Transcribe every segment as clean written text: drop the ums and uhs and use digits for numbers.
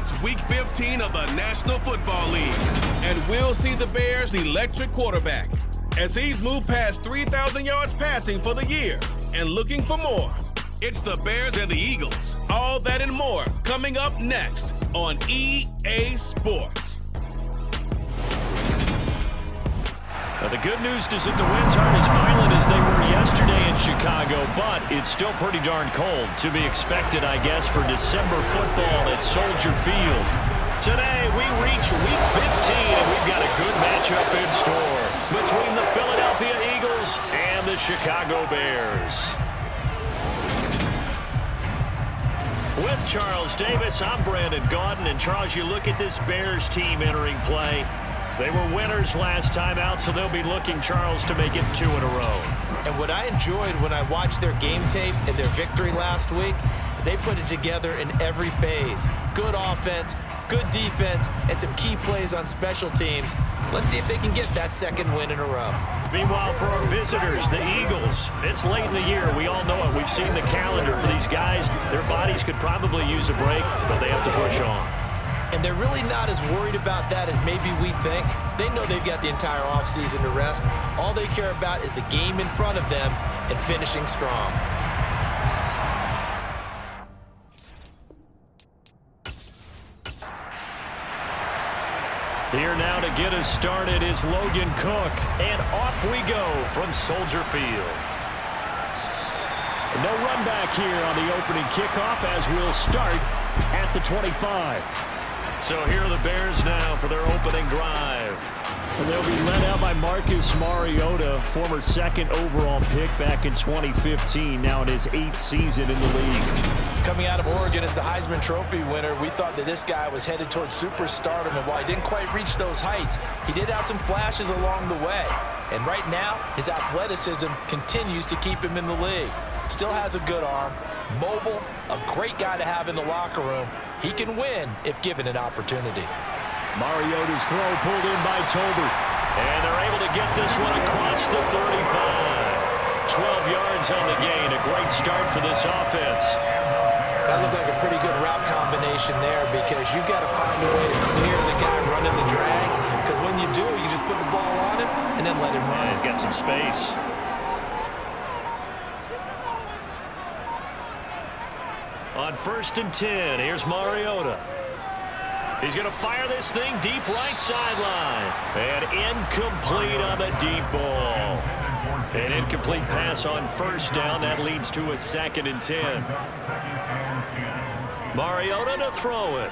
It's Week 15 of the National Football League, and we'll see the Bears' electric quarterback as he's moved past 3,000 yards passing for the year and looking for more. It's the Bears and the Eagles. All that and more coming up next on EA Sports. Well, the good news is that the winds aren't as violent as they were yesterday in Chicago, but it's still pretty darn cold. To be expected, I guess, for December football at Soldier Field. Today, we reach Week 15, and we've got a good matchup in store between the Philadelphia Eagles and the Chicago Bears. With Charles Davis, I'm Brandon Gaudin, and Charles, you look at this Bears team entering play. They were winners last time out, so they'll be looking, Charles, to make it 2 in a row. And what I enjoyed when I watched their game tape and their victory last week is they put it together in every phase. Good offense, good defense, and some key plays on special teams. Let's see if they can get that second win in a row. Meanwhile, for our visitors, the Eagles, it's late in the year. We all know it. We've seen the calendar for these guys. Their bodies could probably use a break, but they have to push on. And they're really not as worried about that as maybe we think. They know they've got the entire offseason to rest. All they care about is the game in front of them and finishing strong. Here now to get us started is Logan Cook. And off we go from Soldier Field. No run back here on the opening kickoff as we'll start at the 25. So here are the Bears now for their opening drive. And they'll be led out by Marcus Mariota, former second overall pick back in 2015, now in his 8th season in the league. Coming out of Oregon as the Heisman Trophy winner, we thought that this guy was headed towards superstardom, and while he didn't quite reach those heights, he did have some flashes along the way. And right now, his athleticism continues to keep him in the league. Still has a good arm, mobile, a great guy to have in the locker room. He can win if given an opportunity. Mariota's throw pulled in by Tober. And they're able to get this one across the 35. 12 yards on the gain. A great start for this offense. That looked like a pretty good route combination there because you've got to find a way to clear the guy running the drag. Because when you do, you just put the ball on him and then let him run. Yeah, he's got some space. On 1st and 10, here's Mariota. He's going to fire this thing deep right sideline. And incomplete on the deep ball. An incomplete pass on 1st down. That leads to a 2nd and 10. Mariota to throw it.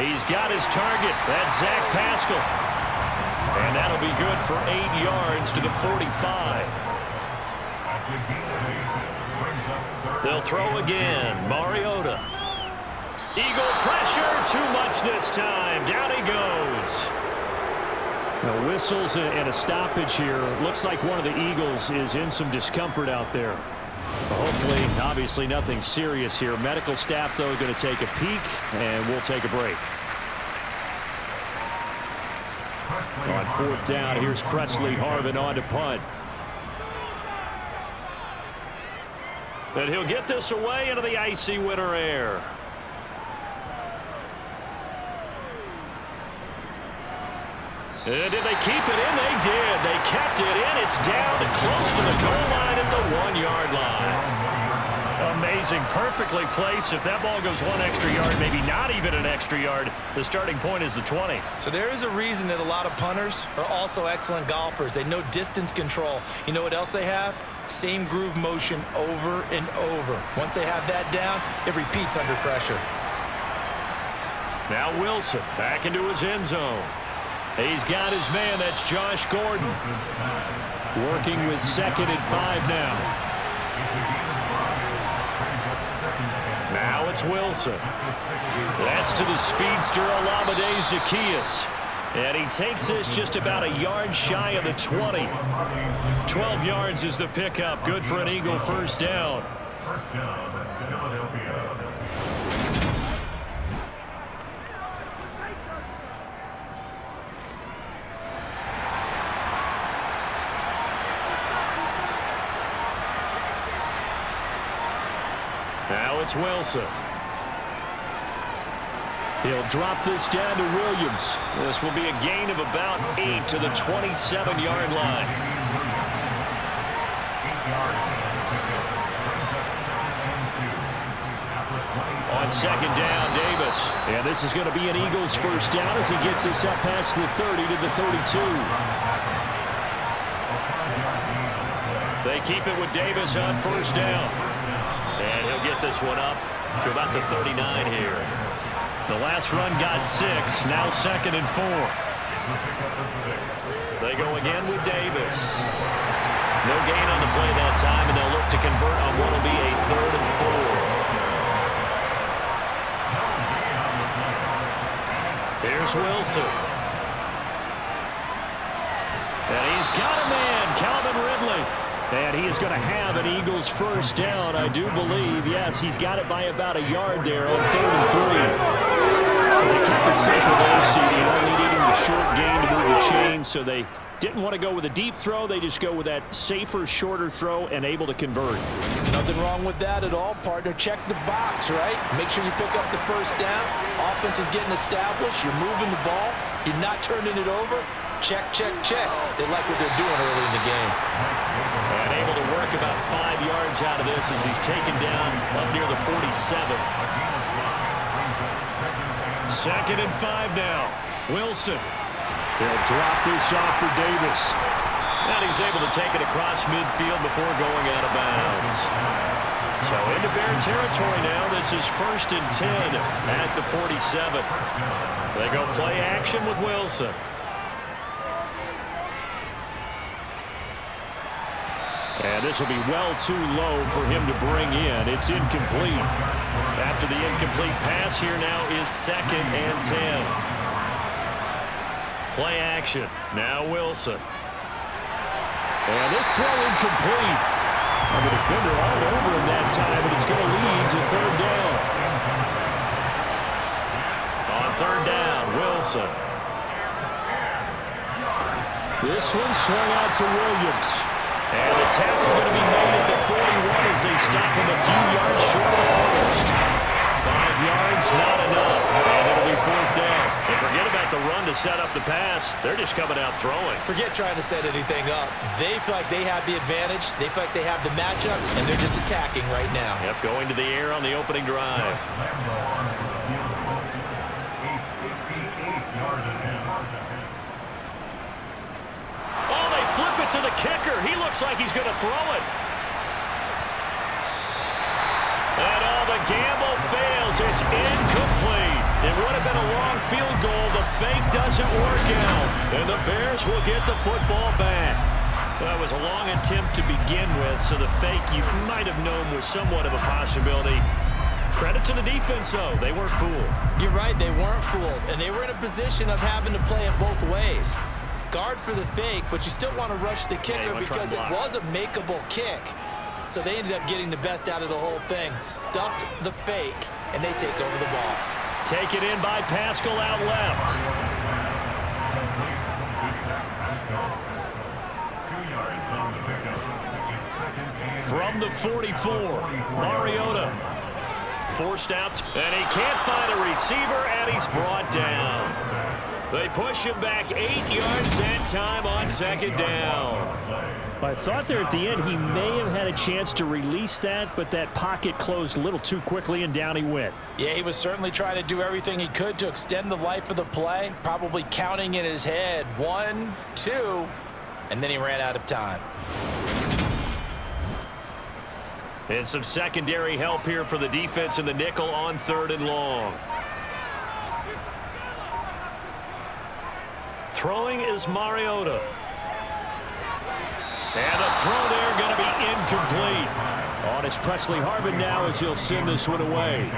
He's got his target. That's Zach Pascal. And that'll be good for 8 yards to the 45. They'll throw again. Mariota. Eagle pressure. Too much this time. Down he goes. Now whistles and a stoppage here. Looks like one of the Eagles is in some discomfort out there. Hopefully, obviously nothing serious here. Medical staff, though, going to take a peek, and we'll take a break. On 4th down, here's Presley Harvin on to punt. And he'll get this away into the icy winter air. And did they keep it in? They did. They kept it in. It's down to close to the goal line at the 1-yard line. Amazing. Perfectly placed. If that ball goes 1 extra yard, maybe not even an extra yard, the starting point is the 20. So there is a reason that a lot of punters are also excellent golfers. They know distance control. You know what else they have? Same groove motion over and over. Once they have that down, it repeats under pressure. Now Wilson back into his end zone. He's got his man. That's Josh Gordon. Working with 2nd and 5 now. Now it's Wilson. That's to the speedster Olamide Zaccheaus. And he takes this just about a yard shy of the 20. 12 yards is the pickup. Good for an Eagle 1st down. Now it's Wilson. He'll drop this down to Williams. This will be a gain of about 8 to the 27-yard line. On second down, Davis. And this is going to be an Eagles first down as he gets this up past the 30 to the 32. They keep it with Davis on first down. And he'll get this one up to about the 39 here. The last run got 6, now 2nd and 4. They go again with Davis. No gain on the play that time, and they'll look to convert on what will be a 3rd and 4. Here's Wilson. And he's got a man, Calvin Ridley. And he is going to have an Eagles first down, I do believe. Yes, he's got it by about a yard there on 3rd and 3. They kept it simple there, CD, only needing the short gain to move the chain, so they didn't want to go with a deep throw. They just go with that safer, shorter throw and able to convert. Nothing wrong with that at all, partner. Check the box, right? Make sure you pick up the first down. Offense is getting established. You're moving the ball. You're not turning it over. Check, check, check. They like what they're doing early in the game. And able to work about 5 yards out of this as he's taken down up near the 47. 2nd and 5 now. Wilson. He'll drop this off for Davis. And he's able to take it across midfield before going out of bounds. So into Bear territory now. This is 1st and 10 at the 47. They go play action with Wilson. And this will be well too low for him to bring in. It's incomplete. After the incomplete pass, here now is 2nd and 10. Play action. Now Wilson. And this throw incomplete. And the defender all over him that time, but it's going to lead to 3rd down. On 3rd down, Wilson. This one swung out to Williams. And the tackle going to be made at the 41 as they stop him a few yards short of first. 5 yards, not enough. And it'll be 4th down. And forget about the run to set up the pass. They're just coming out throwing. Forget trying to set anything up. They feel like they have the advantage. They feel like they have the matchups, and they're just attacking right now. Yep, going to the air on the opening drive. Flip it to the kicker. He looks like he's going to throw it. And all the gamble fails. It's incomplete. It would have been a long field goal. The fake doesn't work out. And the Bears will get the football back. Well, it was a long attempt to begin with, so the fake you might have known was somewhat of a possibility. Credit to the defense, though. They weren't fooled. You're right. They weren't fooled. And they were in a position of having to play it both ways. Guard for the fake, but you still want to rush the kicker because it was a makeable kick. So they ended up getting the best out of the whole thing. Stuffed the fake, and they take over the ball. Take it in by Pascal out left. From the 44, Mariota. Forced out, and he can't find a receiver, and he's brought down. They push him back 8 yards that time on 2nd down. I thought there at the end he may have had a chance to release that, but that pocket closed a little too quickly, and down he went. Yeah, he was certainly trying to do everything he could to extend the life of the play, probably counting in his head 1, 2, and then he ran out of time. And some secondary help here for the defense in the nickel on 3rd and long. Throwing is Mariota. And the throw there going to be incomplete. On his Presley Harvin now as he'll send this one away.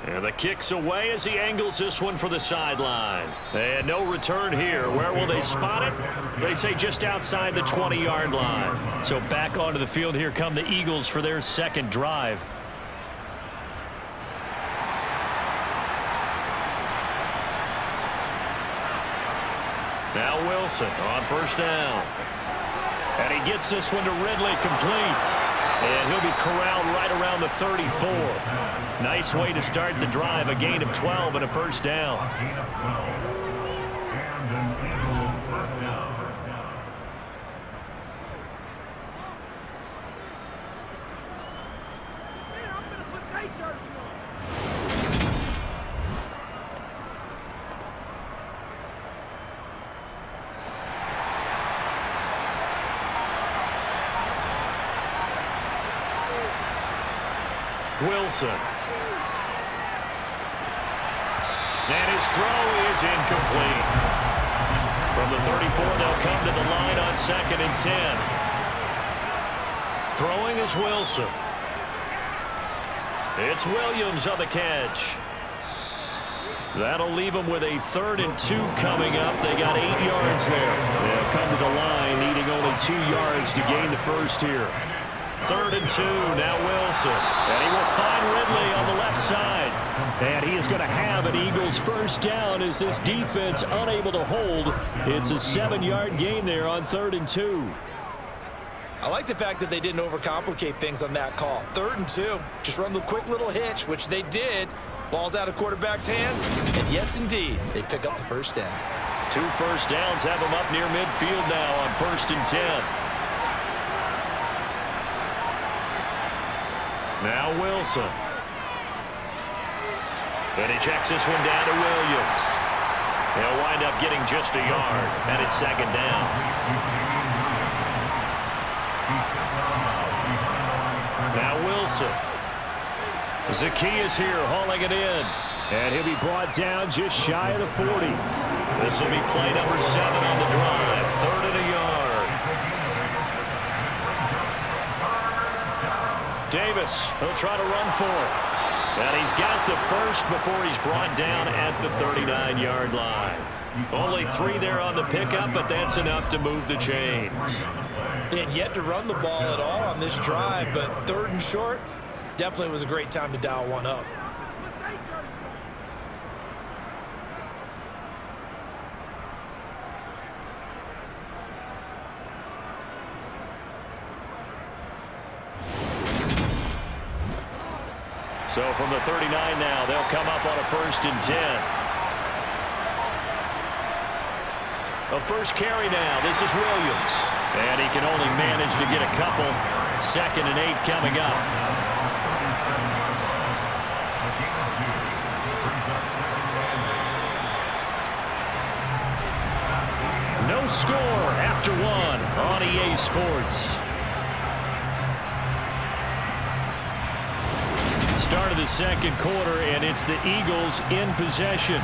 And the kick's away as he angles this one for the sideline. And no return here. Where will they spot it? They say just outside the 20-yard line. So back onto the field here come the Eagles for their 2nd drive. Now Wilson on 1st down. And he gets this one to Ridley complete. And he'll be corralled right around the 34. Nice way to start the drive, a gain of 12 and a first down. Wilson. And his throw is incomplete. From the 34, they'll come to the line on 2nd and 10. Throwing is Wilson. It's Williams on the catch. That'll leave them with a 3rd and 2 coming up. They got 8 yards there. They'll come to the line needing only 2 yards to gain the first here. 3rd and 2, now Wilson. And he will find Ridley on the left side. And he is going to have an Eagles first down as this defense unable to hold. It's a 7-yard gain there on 3rd and 2. I like the fact that they didn't overcomplicate things on that call. 3rd and 2, just run the quick little hitch, which they did. Ball's out of quarterback's hands, and yes, indeed, they pick up the first down. 2 first downs have them up near midfield now on 1st and 10. Now Wilson. And he checks this one down to Williams. He'll wind up getting just a yard, and it's 2nd down. Now Wilson. Zacchaeus here hauling it in. And he'll be brought down just shy of the 40. This will be play number 7 on the drive. 3rd and a yard. Davis, he'll try to run for it. And he's got the first before he's brought down at the 39-yard line. Only 3 there on the pickup, but that's enough to move the chains. They had yet to run the ball at all on this drive, but 3rd and short, definitely was a great time to dial one up. So from the 39 now, they'll come up on a 1st and 10. A first carry now. This is Williams. And he can only manage to get a couple. 2nd and 8 coming up. No score after 1 on EA Sports. Start of the 2nd quarter, and it's the Eagles in possession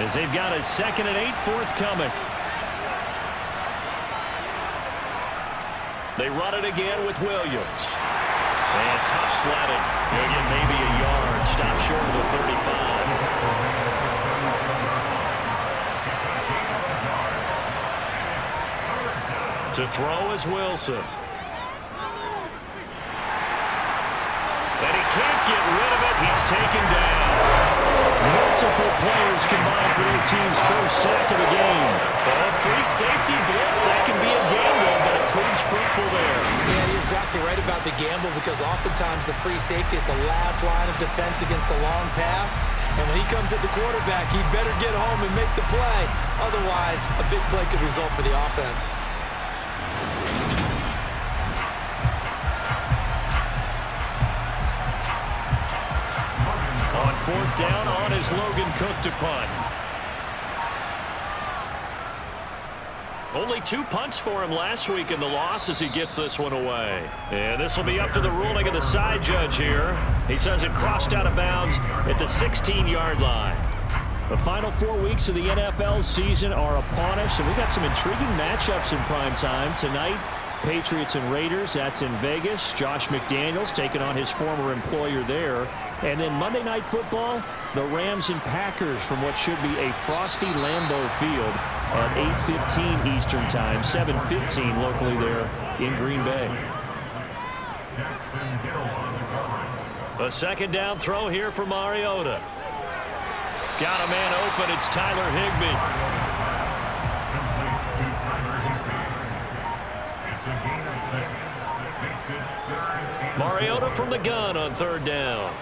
as they've got a 2nd and 8 forthcoming. They run it again with Williams. And tough sledding. He'll get maybe a yard. Stop short of the 35. To throw is Wilson. And he can't get rid of it. He's taken down. Multiple players combined for their team's first sack of the game. A free safety blitz. That can be a gamble, but it proves fruitful there. Yeah, you're exactly right about the gamble because oftentimes the free safety is the last line of defense against a long pass. And when he comes at the quarterback, he better get home and make the play. Otherwise, a big play could result for the offense. On 4th down, on is Logan Cook to punt. Only 2 punts for him last week in the loss as he gets this one away. And this will be up to the ruling of the side judge here. He says it crossed out of bounds at the 16-yard line. The final 4 weeks of the NFL season are upon us, and we've got some intriguing matchups in prime time. Tonight, Patriots and Raiders, that's in Vegas. Josh McDaniels taking on his former employer there. And then Monday Night Football, the Rams and Packers from what should be a frosty Lambeau Field at 8:15 Eastern Time, 7:15 locally there in Green Bay. A 2nd down throw here for Mariota. Got a man open. It's Tyler Higbee. It's a gain of 6. Makes it 3rd Mariota from the gun on third down.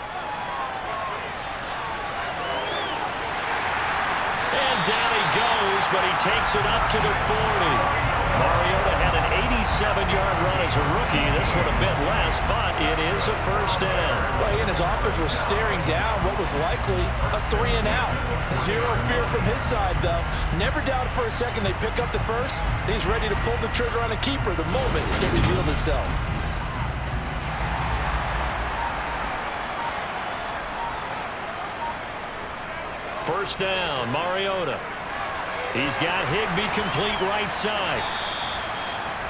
And down he goes, but he takes it up to the 40. Mariota had an 87-yard run as a rookie. This one a bit less, but it is a first down. Well, he and his offense were staring down what was likely a 3-and-out. Zero fear from his side, though. Never doubted for a second they pick up the first. He's ready to pull the trigger on a keeper the moment it revealed itself. First down, Mariota. He's got Higbee complete right side.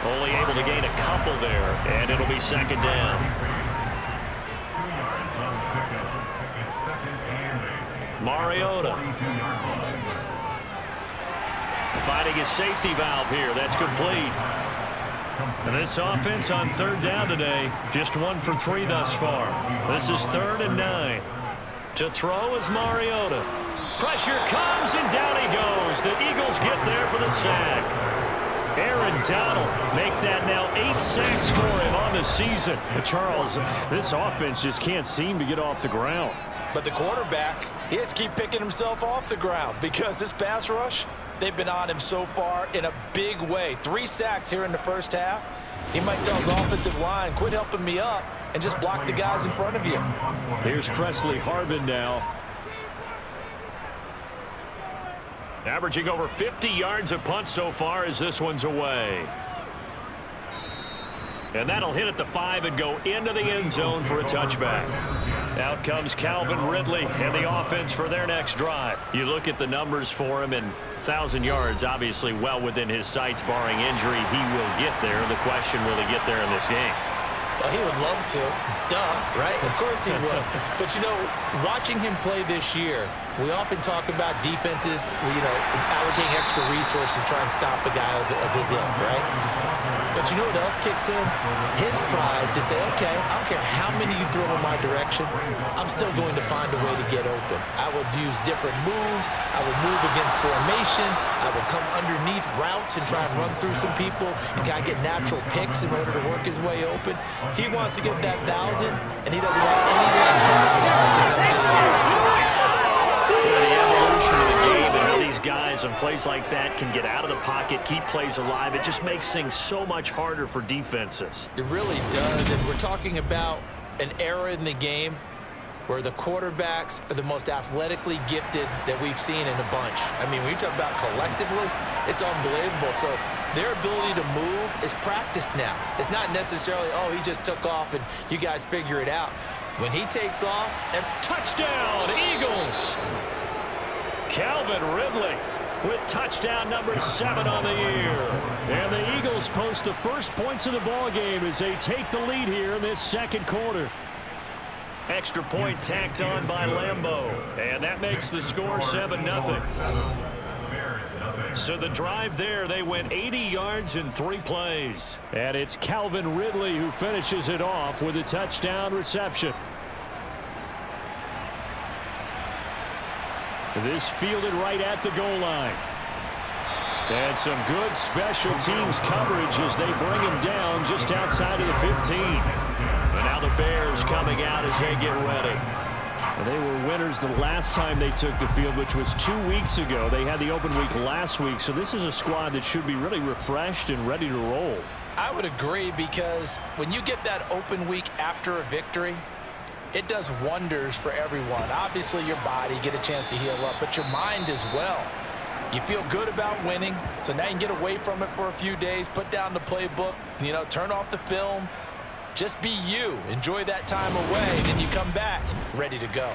Only able to gain a couple there, and it'll be second down. Mariota. Finding his safety valve here. That's complete. And this offense on third down today, just 1 for 3 thus far. This is 3rd and 9. To throw is Mariota. Pressure comes, and down he goes. The Eagles get there for the sack. Aaron Donald make that now 8 sacks for him on the season. But Charles, this offense just can't seem to get off the ground. But the quarterback, he has to keep picking himself off the ground because this pass rush, they've been on him so far in a big way. 3 sacks here in the first half. He might tell his offensive line, quit helping me up and just block the guys in front of you. Here's Presley Harvin now. Averaging over 50 yards a punt so far as this one's away. And that'll hit at the 5 and go into the end zone for a touchback. Out comes Calvin Ridley and the offense for their next drive. You look at the numbers for him, and 1,000 yards obviously well within his sights, barring injury. He will get there. The question, will he get there in this game? Well, he would love to. Duh, right? Of course he would. But, you know, watching him play this year, we often talk about defenses, allocating extra resources to try and stop a guy of his ilk, right? But you know what else kicks in? His pride to say, okay, I don't care how many you throw in my direction, I'm still going to find a way to get open. I will use different moves. I will move against formation. I will come underneath routes and try and run through some people and kind of get natural picks in order to work his way open. He wants to get that 1,000, and he doesn't want any less passes to come to his direction. The evolution of the game and how these guys on plays like that can get out of the pocket, keep plays alive, it just makes things so much harder for defenses. It really does, and we're talking about an era in the game where the quarterbacks are the most athletically gifted that we've seen in a bunch. I mean, when you talk about collectively, it's unbelievable. So their ability to move is practiced now. It's not necessarily, oh, he just took off and you guys figure it out. When he takes off, and touchdown, Eagles! Calvin Ridley with touchdown number 7 on the year. And the Eagles post the first points of the ball game as they take the lead here in this second quarter. Extra point tacked on by Lambeau. And that makes the score 7-0. So the drive there, they went 80 yards in 3 plays. And it's Calvin Ridley who finishes it off with a touchdown reception. This fielded right at the goal line. And some good special teams coverage as they bring him down just outside of the 15. And now the Bears coming out as they get ready. And they were winners the last time they took the field, which was 2 weeks ago. They had the open week last week, so this is a squad that should be really refreshed and ready to roll. I would agree, because when you get that open week after a victory, it does wonders for everyone. Obviously, your body, get a chance to heal up, but your mind as well. You feel good about winning, so now you can get away from it for a few days, put down the playbook, turn off the film. Just be you. Enjoy that time away, and then you come back ready to go.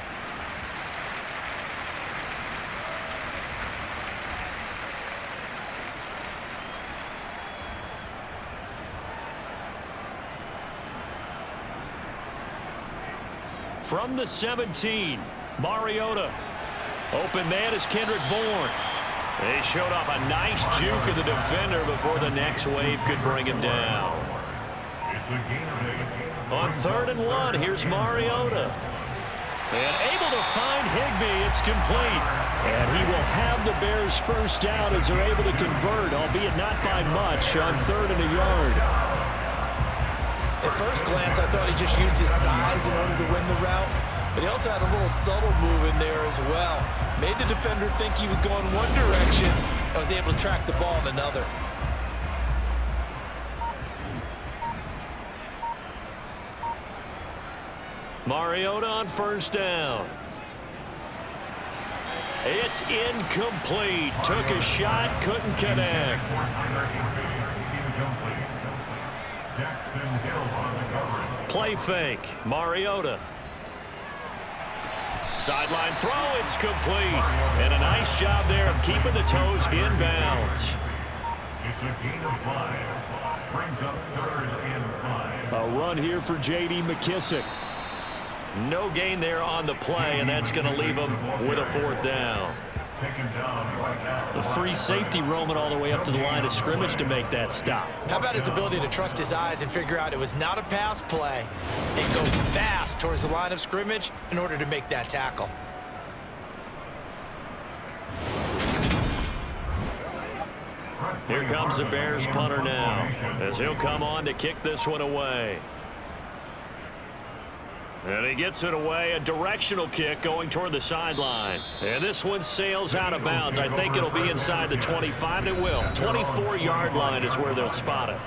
From the 17, Mariota. Open man is Kendrick Bourne. They showed off a nice juke of the defender before the next wave could bring him down. On 3rd and 1, here's Mariota. And able to find Higbee, it's complete. And he will have the Bears first down as they're able to convert, albeit not by much, on 3rd and a yard. At first glance, I thought he just used his size in order to win the route, but he also had a little subtle move in there as well. Made the defender think he was going one direction and was able to track the ball in another. Mariota on first down. It's incomplete. Took a shot, couldn't connect. Play fake. Mariota. Sideline throw, it's complete. And a nice job there of keeping the toes inbounds. It's a gain of 5. Brings up 3rd and 5. A run here for J.D. McKissick. No gain there on the play, and that's going to leave him with a 4th down. A free safety roaming all the way up to the line of scrimmage to make that stop. How about his ability to trust his eyes and figure out it was not a pass play and go fast towards the line of scrimmage in order to make that tackle. Here comes the Bears punter now, as he'll come on to kick this one away. And he gets it away, a directional kick going toward the sideline. And this one sails out of bounds. I think it'll be inside the 25. It will. 24-yard line is where they'll spot it.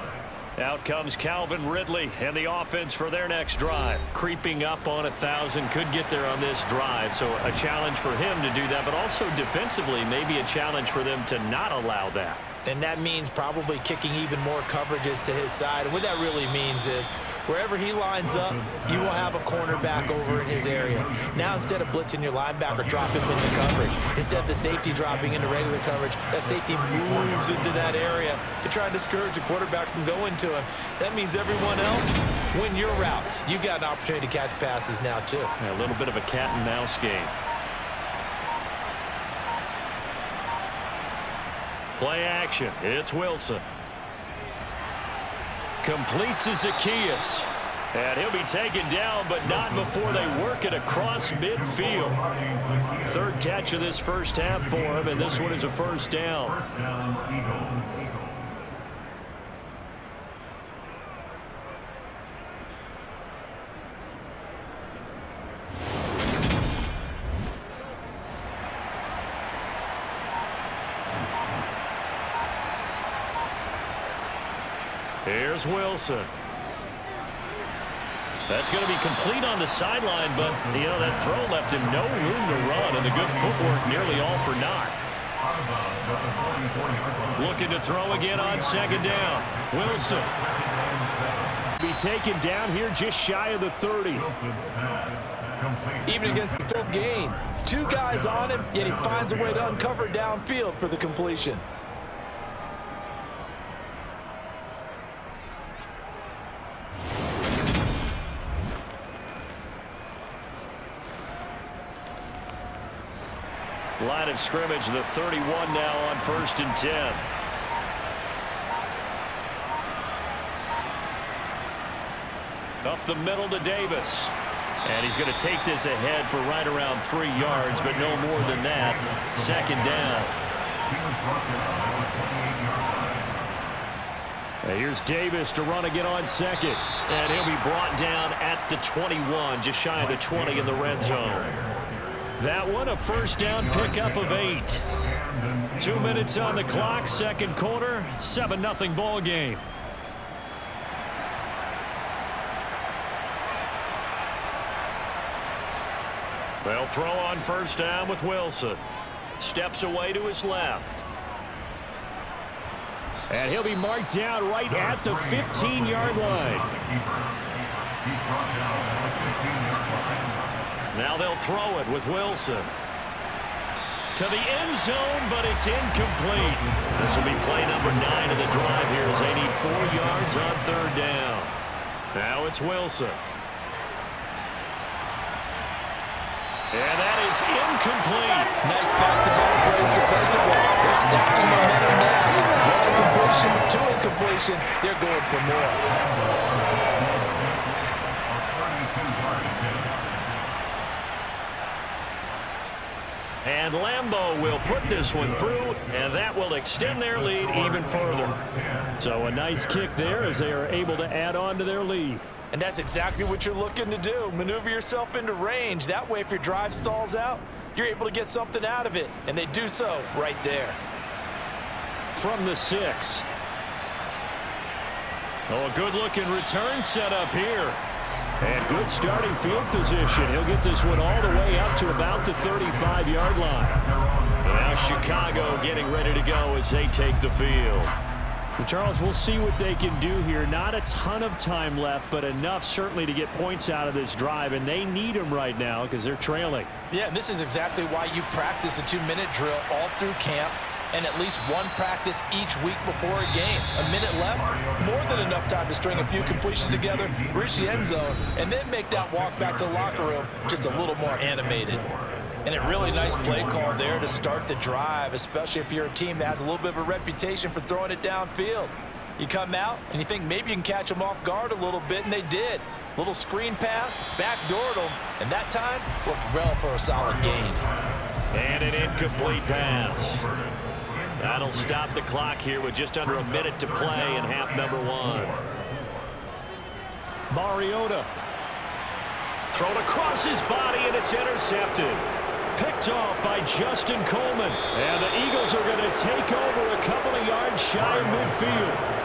Out comes Calvin Ridley and the offense for their next drive. Creeping up on 1,000, could get there on this drive. So a challenge for him to do that, but also defensively maybe a challenge for them to not allow that. And that means probably kicking even more coverages to his side. And what that really means is wherever he lines up, you will have a cornerback over in his area. Now instead of blitzing your linebacker, drop him into coverage. Instead of the safety dropping into regular coverage, that safety moves into that area to try and discourage the quarterback from going to him. That means everyone else, win your routes. You got an opportunity to catch passes now too. A little bit of a cat and mouse game. Play action. It's Wilson. Complete to Zacchaeus. And he'll be taken down, but not before they work it across midfield. 3rd catch of this first half for him, and this one is a 1st down. Here's Wilson. That's going to be complete on the sideline, but, you know, that throw left him no room to run, and the good footwork nearly all for naught. Looking to throw again on 2nd down. Wilson. Be taken down here just shy of the 30. Even against the full gain. 2 guys on him, yet he finds a way to uncover downfield for the completion. Line of scrimmage, the 31 now on 1st and 10. Up the middle to Davis. And he's going to take this ahead for right around 3 yards, but no more than that. 2nd down. And here's Davis to run again on 2nd. And he'll be brought down at the 21, just shy of the 20 in the red zone. That one, a 1st down pickup of 8. 2 minutes on the clock, 2nd quarter, 7-0 ball game. They'll throw on 1st down with Wilson. Steps away to his left. And he'll be marked down right at the 15-yard line. Now they'll throw it with Wilson. To the end zone, but it's incomplete. This will be play number 9 of the drive here as they need 4 yards on 3rd down. Now it's Wilson. And that is incomplete. Nice back-to-back plays defensively. They're stacking momentum now. 1 completion, 2 incompletion. They're going for more. And And Lambeau will put this one through, and that will extend their lead even further. So a nice kick there as they are able to add on to their lead. And that's exactly what you're looking to do. Maneuver yourself into range. That way, if your drive stalls out, you're able to get something out of it. And they do so right there. From the 6. Oh, a good-looking return set up here. And good starting field position. He'll get this one all the way up to about the 35-yard line. Now Chicago getting ready to go as they take the field. And Charles, we'll see what they can do here. Not a ton of time left, but enough certainly to get points out of this drive, and they need them right now because they're trailing. Yeah, and this is exactly why you practice a 2-minute drill all through camp and at least one practice each week before a game. A minute left, more than enough time to string a few completions together, reach the end zone, and then make that walk back to the locker room just a little more animated. And a really nice play call there to start the drive, especially if you're a team that has a little bit of a reputation for throwing it downfield. You come out and you think maybe you can catch them off guard a little bit, and they did. Little screen pass, backdoored them, and that time worked well for a solid gain. And an incomplete pass. That'll stop the clock here with just under a minute to play in half number 1. Mariota. Thrown across his body, and it's intercepted. Picked off by Justin Coleman. And the Eagles are going to take over a couple of yards shy of midfield.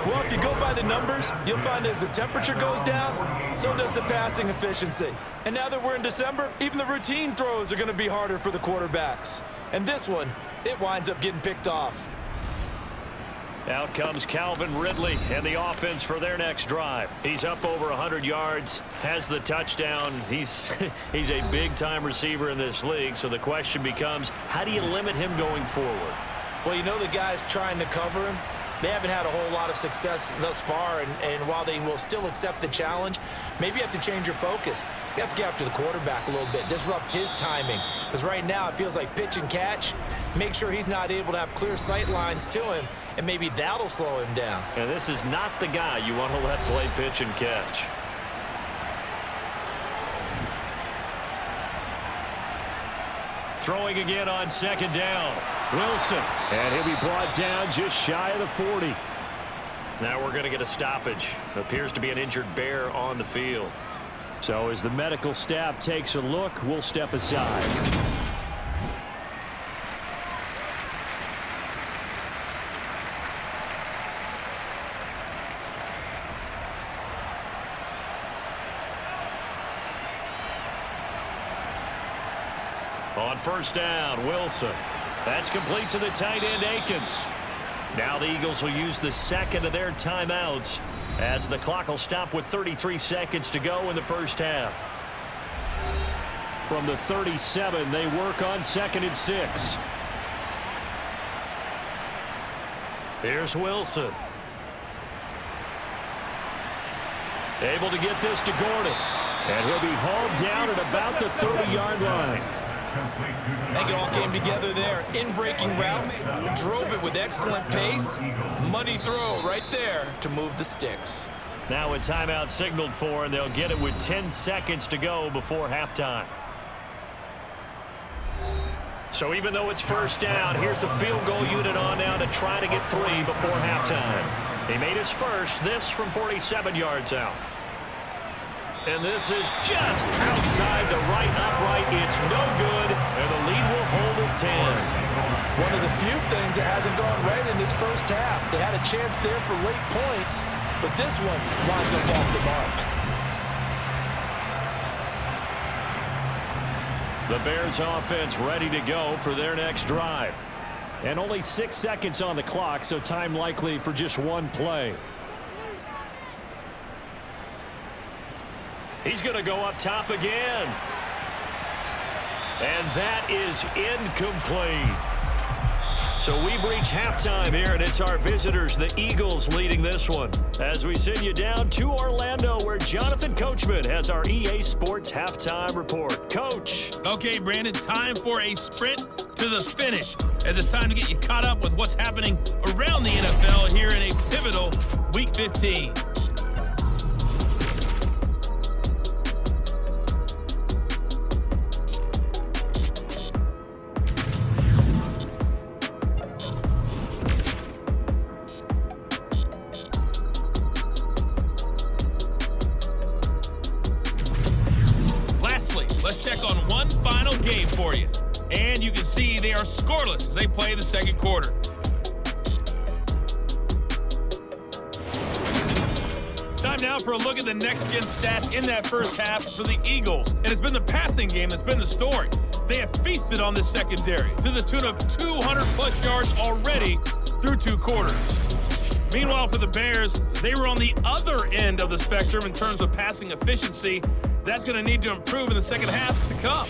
Well, if you go by the numbers, you'll find as the temperature goes down, so does the passing efficiency. And now that we're in December, even the routine throws are going to be harder for the quarterbacks. And this one, it winds up getting picked off. Out comes Calvin Ridley and the offense for their next drive. He's up over 100 yards, has the touchdown. He's a big-time receiver in this league, so the question becomes, how do you limit him going forward? Well, you know the guys trying to cover him, they haven't had a whole lot of success thus far, and while they will still accept the challenge, maybe you have to change your focus. You have to get after the quarterback a little bit, disrupt his timing, because right now it feels like pitch and catch. Make sure he's not able to have clear sight lines to him, and maybe that'll slow him down. And this is not the guy you want to let play pitch and catch. Throwing again on second down. Wilson. And he'll be brought down just shy of the 40. Now we're going to get a stoppage. Appears to be an injured bear on the field. So as the medical staff takes a look, we'll step aside. On first down, Wilson. That's complete to the tight end, Akins. Now the Eagles will use the second of their timeouts as the clock will stop with 33 seconds to go in the first half. From the 37, they work on 2nd and 6. Here's Wilson. Able to get this to Gordon. And he'll be hauled down at about the 30-yard line. I think it all came together there. In-breaking route, drove it with excellent pace. Money throw right there to move the sticks. Now a timeout signaled for, and they'll get it with 10 seconds to go before halftime. So even though it's first down, here's the field goal unit on now to try to get 3 before halftime. He made his first, this from 47 yards out. And this is just outside the right upright. It's no good, and the lead will hold at 10. One of the few things that hasn't gone right in this first half. They had a chance there for late points, but this one winds up off the mark. The Bears offense ready to go for their next drive. And only 6 seconds on the clock, so time likely for just one play. He's going to go up top again. And that is incomplete. So we've reached halftime here, and it's our visitors, the Eagles, leading this one. As we send you down to Orlando, where Jonathan Coachman has our EA Sports halftime report. Coach. Okay, Brandon, time for a sprint to the finish, as it's time to get you caught up with what's happening around the NFL here in a pivotal Week 15. let's check on one final game for you. And you can see they are scoreless as they play the second quarter. Time now for a look at the next-gen stats in that first half for the Eagles. And it's been the passing game that's been the story. They have feasted on this secondary to the tune of 200-plus yards already through 2 quarters. Meanwhile, for the Bears, they were on the other end of the spectrum in terms of passing efficiency. That's going to need to improve in the second half to come.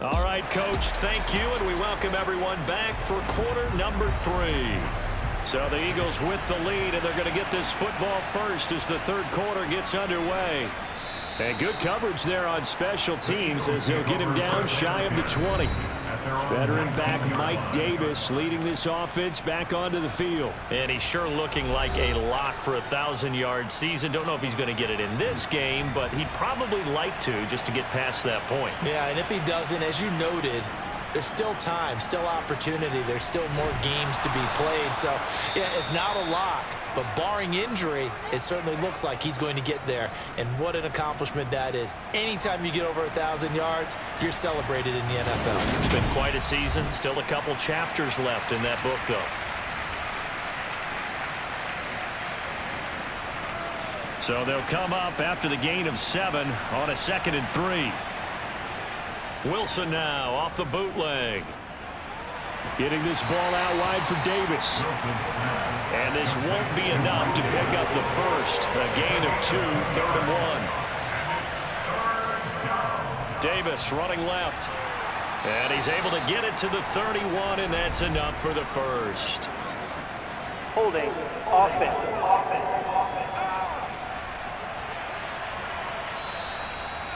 All right, Coach, thank you, and we welcome everyone back for quarter number 3. So the Eagles with the lead, and they're going to get this football first as the third quarter gets underway. And good coverage there on special teams as they'll get him down shy of the 20. Veteran back Mike Davis leading this offense back onto the field. And he's sure looking like a lock for a 1,000-yard season. Don't know if he's going to get it in this game, but he'd probably like to just to get past that point. Yeah, and if he doesn't, as you noted, there's still time, still opportunity. There's still more games to be played. So, yeah, it's not a lock. But barring injury, it certainly looks like he's going to get there. And what an accomplishment that is. Anytime you get over 1,000 yards, you're celebrated in the NFL. It's been quite a season. Still a couple chapters left in that book, though. So they'll come up after the gain of 7 on a 2nd and 3. Wilson now off the bootleg. Getting this ball out wide for Davis. And this won't be enough to pick up the first. A gain of 2, 3rd and 1. Davis running left. And he's able to get it to the 31, and that's enough for the first. Holding offense.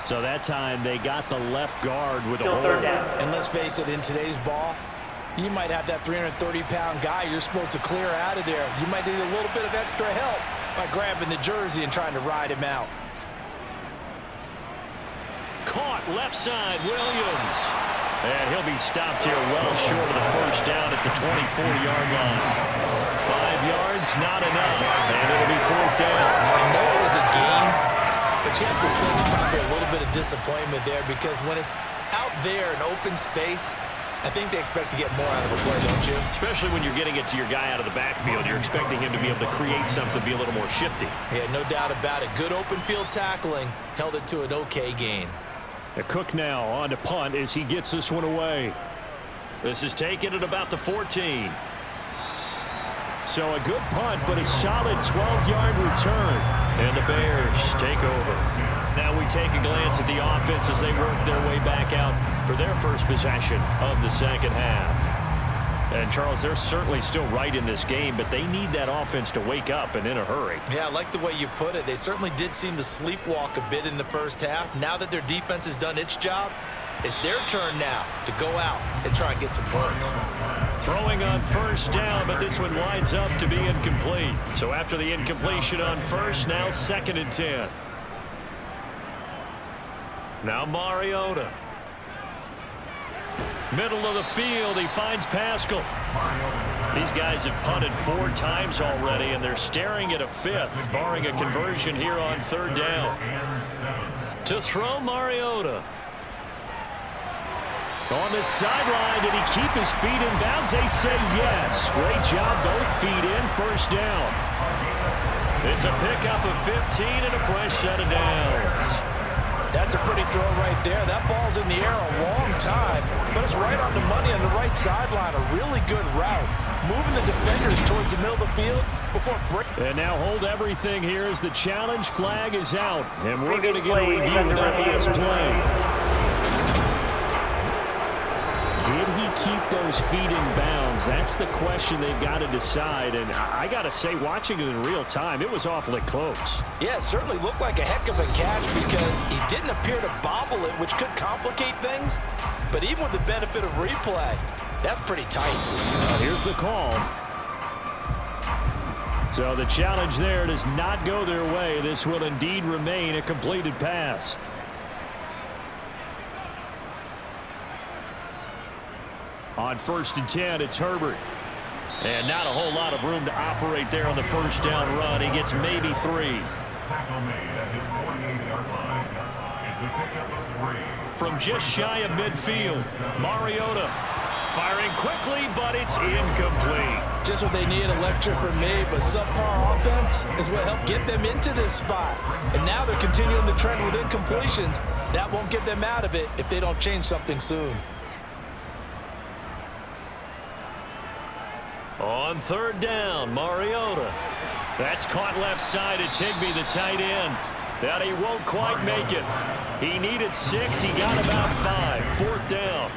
So that time they got the left guard with a hold. And let's face it, in today's ball, you might have that 330-pound guy you're supposed to clear out of there. You might need a little bit of extra help by grabbing the jersey and trying to ride him out. Caught left side, Williams. And he'll be stopped here well short of the first down at the 24-yard line. 5 yards, not enough. And it'll be 4th down. I know it was a gain, but you have to sense probably a little bit of disappointment there because when it's out there in open space, I think they expect to get more out of a play, don't you? Especially when you're getting it to your guy out of the backfield. You're expecting him to be able to create something, be a little more shifty. Yeah, no doubt about it. Good open field tackling. Held it to an okay gain. Cook now on to punt as he gets this one away. This is taken at about the 14. So a good punt, but a solid 12-yard return. And the Bears take over. Now we take a glance at the offense as they work their way back out for their first possession of the second half. And, Charles, they're certainly still right in this game, but they need that offense to wake up and in a hurry. Yeah, I like the way you put it. They certainly did seem to sleepwalk a bit in the first half. Now that their defense has done its job, it's their turn now to go out and try and get some points. Throwing on first down, but this one winds up to be incomplete. So after the incompletion on first, now 2nd and 10. Now Mariota. Middle of the field, he finds Pascal. These guys have punted 4 times already, and they're staring at a 5th, barring a conversion here on 3rd down. To throw Mariota. On the sideline, did he keep his feet in bounds? They say yes. Great job, both feet in, first down. It's a pickup of 15 and a fresh set of downs. That's a pretty throw right there. That ball's in the air a long time, but it's right on the money on the right sideline. A really good route. Moving the defenders towards the middle of the field before break. And now hold everything here as the challenge flag is out. And we're going to get a review of that last play. Did he keep those feet in bounds? That's the question they've got to decide. And I got to say, watching it in real time, it was awfully close. Yeah, it certainly looked like a heck of a catch because he didn't appear to bobble it, which could complicate things. But even with the benefit of replay, that's pretty tight. Here's the call. So the challenge there does not go their way. This will indeed remain a completed pass. On 1st and 10, it's Herbert. And not a whole lot of room to operate there on the first down run. He gets maybe 3. a pickup of 3. From just shy of midfield, Mariota firing quickly, but it's incomplete. Just what they need, electric from me, but subpar offense is what helped get them into this spot. And now they're continuing the trend with incompletions. That won't get them out of it if they don't change something soon. On third down, Mariota. That's caught left side. It's Higbee, the tight end. That he won't quite make it. He needed 6. He got about 5. Fourth down.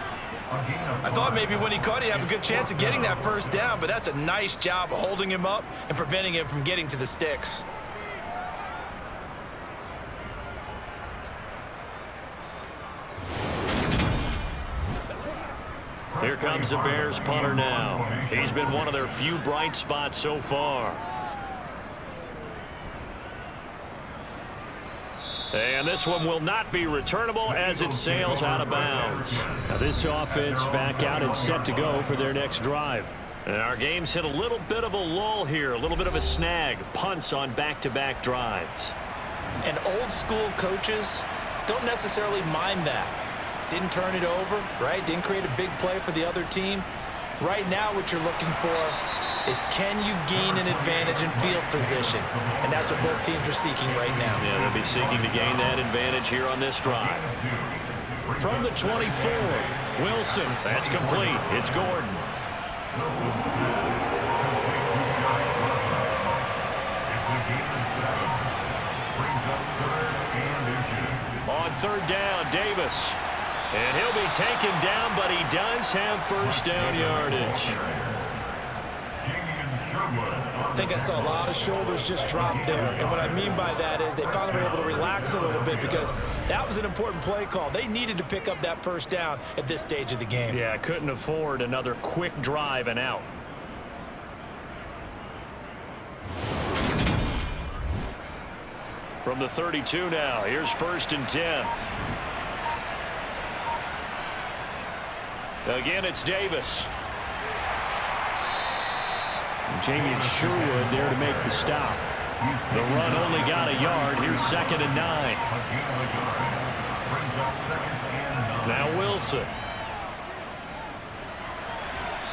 I thought maybe when he caught it, he'd have a good chance of getting that first down, but that's a nice job of holding him up and preventing him from getting to the sticks. Here comes the Bears punter now. He's been one of their few bright spots so far. And this one will not be returnable as it sails out of bounds. Now this offense back out and set to go for their next drive. And our game's hit a little bit of a lull here, a little bit of a snag. Punts on back-to-back drives. And old school coaches don't necessarily mind that. Didn't turn it over, right? Didn't create a big play for the other team. Right now what you're looking for is, can you gain an advantage in field position? And that's what both teams are seeking right now. Yeah, they'll be seeking to gain that advantage here on this drive. From the 24, Wilson. That's complete. It's Gordon. On third down, Davis. And he'll be taken down, but he does have first down yardage. I think I saw a lot of shoulders just drop there. And what I mean by that is they finally were able to relax a little bit because that was an important play call. They needed to pick up that first down at this stage of the game. Yeah, couldn't afford another quick drive and out. From the 32 now, here's first and 10. Again, it's Davis. Jamie Sherwood there to make the stop. The run only got a yard. Here's second and 9. Now Wilson.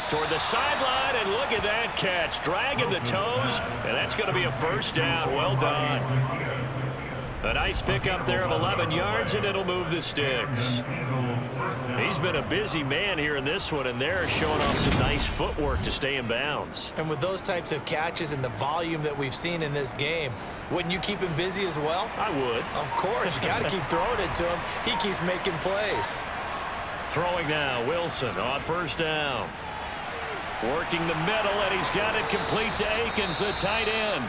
Toward the sideline, and look at that catch. Dragging the toes, and that's going to be a first down. Well done. A nice pickup there of 11 yards, and it'll move the sticks. He's been a busy man here in this one, and they're showing off some nice footwork to stay in bounds. And with those types of catches and the volume that we've seen in this game, wouldn't you keep him busy as well? I would. Of course. You got to keep throwing it to him. He keeps making plays. Throwing now, Wilson on first down. Working the middle, and he's got it complete to Akins, the tight end.